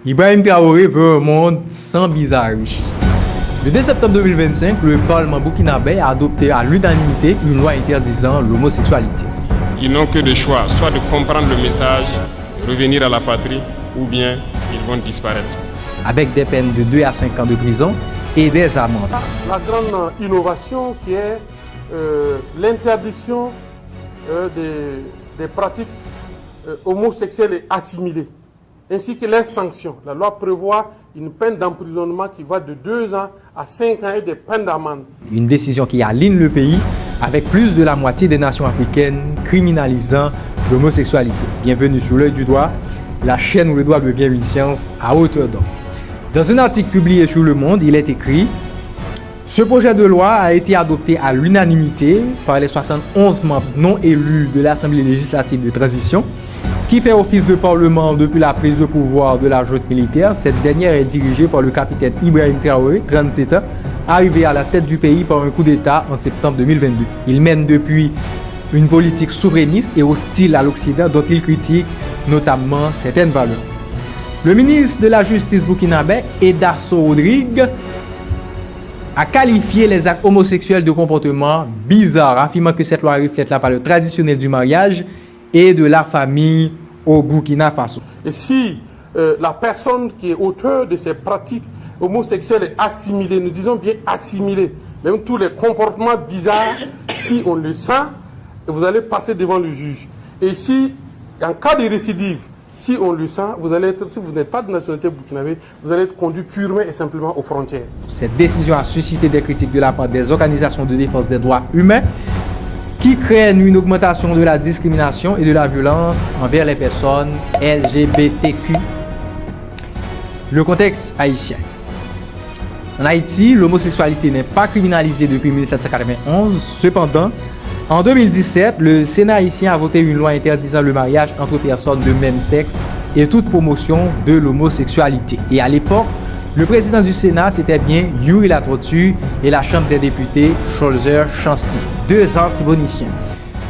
Ibrahim Traoré veut un monde sans bizarrerie. Le 2 septembre 2025, le Parlement burkinabé a adopté à l'unanimité une loi interdisant l'homosexualité. Ils n'ont que de choix, soit de comprendre le message, revenir à la patrie, ou bien ils vont disparaître. Avec des peines de 2 à 5 ans de prison et des amendes. La grande innovation qui est l'interdiction des pratiques homosexuelles et assimilées, ainsi que les sanctions. La loi prévoit une peine d'emprisonnement qui va de 2 ans à 5 ans et des peines d'amende. Une décision qui aligne le pays avec plus de la moitié des nations africaines criminalisant l'homosexualité. Bienvenue sur l'œil du doigt, la chaîne où le doigt devient une science à hauteur d'homme. Dans un article publié sur Le Monde, il est écrit « Ce projet de loi a été adopté à l'unanimité par les 71 membres non élus de l'Assemblée législative de transition qui fait office de parlement depuis la prise de pouvoir de la junte militaire. Cette dernière est dirigée par le capitaine Ibrahim Traoré, 37 ans, arrivé à la tête du pays par un coup d'État en septembre 2022. Il mène depuis une politique souverainiste et hostile à l'Occident dont il critique notamment certaines valeurs. Le ministre de la Justice burkinabé, Edaso Rodrigue, a qualifié les actes homosexuels de comportement bizarre, affirmant que cette loi reflète la valeur traditionnelle du mariage et de la famille au Burkina Faso. Et si la personne qui est auteur de ces pratiques homosexuelles est assimilée, nous disons bien assimilée, même tous les comportements bizarres, si on le sent, vous allez passer devant le juge. Et si, en cas de récidive, si on le sent, vous allez être, si vous n'êtes pas de nationalité burkinabé, vous allez être conduit purement et simplement aux frontières. Cette décision a suscité des critiques de la part des organisations de défense des droits humains qui craignent une augmentation de la discrimination et de la violence envers les personnes LGBTQ. Le contexte haïtien. En Haïti, l'homosexualité n'est pas criminalisée depuis 1791. Cependant, en 2017, le Sénat haïtien a voté une loi interdisant le mariage entre personnes de même sexe et toute promotion de l'homosexualité. Et à l'époque, le président du Sénat, c'était bien Yuri Latortue et la Chambre des députés, Scholzer Chancy, deux antiboniciens.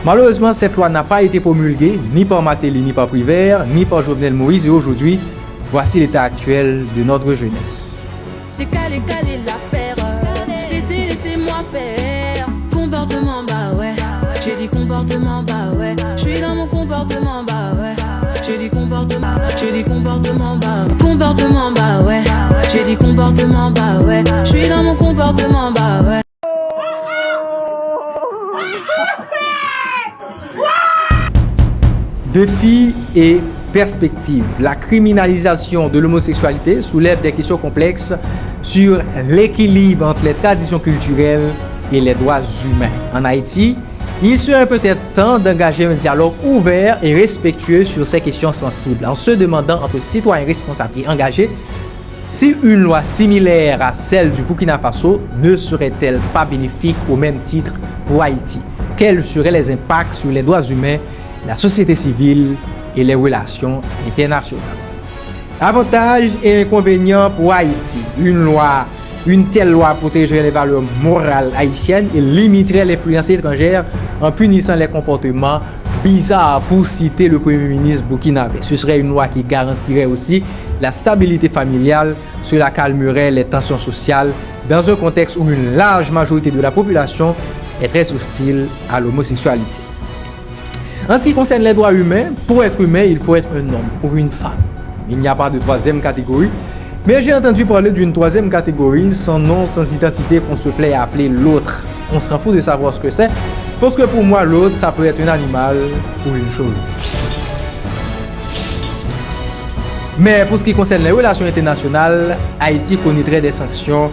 Malheureusement, cette loi n'a pas été promulguée ni par Matéli, ni par Privert, ni par Jovenel Moïse. Et aujourd'hui, voici l'état actuel de notre jeunesse. J'ai calé l'affaire, laissez-moi faire. Comportement, bah ouais. J'ai dit comportement, bah ouais. Je suis dans mon comportement, bah ouais. J'ai dit comportement, bah ouais. J'ai dit comportement, bah ouais. Je suis dans mon comportement, bah ouais. Défis et perspectives. La criminalisation de l'homosexualité soulève des questions complexes sur l'équilibre entre les traditions culturelles et les droits humains. En Haïti, il serait peut-être temps d'engager un dialogue ouvert et respectueux sur ces questions sensibles, en se demandant entre citoyens responsables et engagés si une loi similaire à celle du Burkina Faso ne serait-elle pas bénéfique au même titre pour Haïti. Quels seraient les impacts sur les droits humains, la société civile et les relations internationales. Avantages et inconvénients pour Haïti. Une telle loi protégerait les valeurs morales haïtiennes et limiterait l'influence étrangère en punissant les comportements bizarres, pour citer le Premier ministre burkinabé. Ce serait une loi qui garantirait aussi la stabilité familiale, cela calmerait les tensions sociales dans un contexte où une large majorité de la population est très hostile à l'homosexualité. En ce qui concerne les droits humains, pour être humain, il faut être un homme ou une femme. Il n'y a pas de troisième catégorie. Mais j'ai entendu parler d'une troisième catégorie, sans nom, sans identité, qu'on se plaît à appeler l'autre. On s'en fout de savoir ce que c'est, parce que pour moi, l'autre, ça peut être un animal ou une chose. Mais pour ce qui concerne les relations internationales, Haïti connaîtrait des sanctions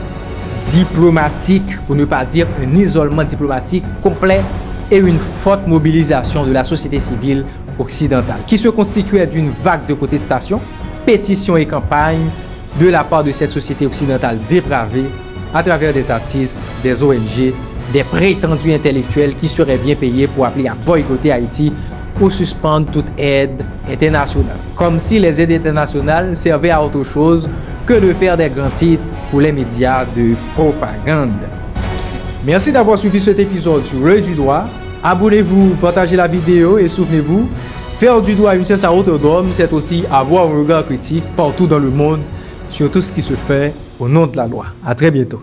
diplomatiques, pour ne pas dire un isolement diplomatique complet et une forte mobilisation de la société civile occidentale, qui se constituait d'une vague de protestations, pétitions et campagnes de la part de cette société occidentale dépravée à travers des artistes, des ONG, des prétendus intellectuels qui seraient bien payés pour appeler à boycotter Haïti ou suspendre toute aide internationale. Comme si les aides internationales servaient à autre chose que de faire des grands titres pour les médias de propagande. Merci d'avoir suivi cet épisode sur l'œil du doigt. Abonnez-vous, partagez la vidéo et souvenez-vous, Faire du droit une science à hauteur d'homme, c'est aussi avoir un regard critique partout dans le monde sur tout ce qui se fait au nom de la loi. À très bientôt.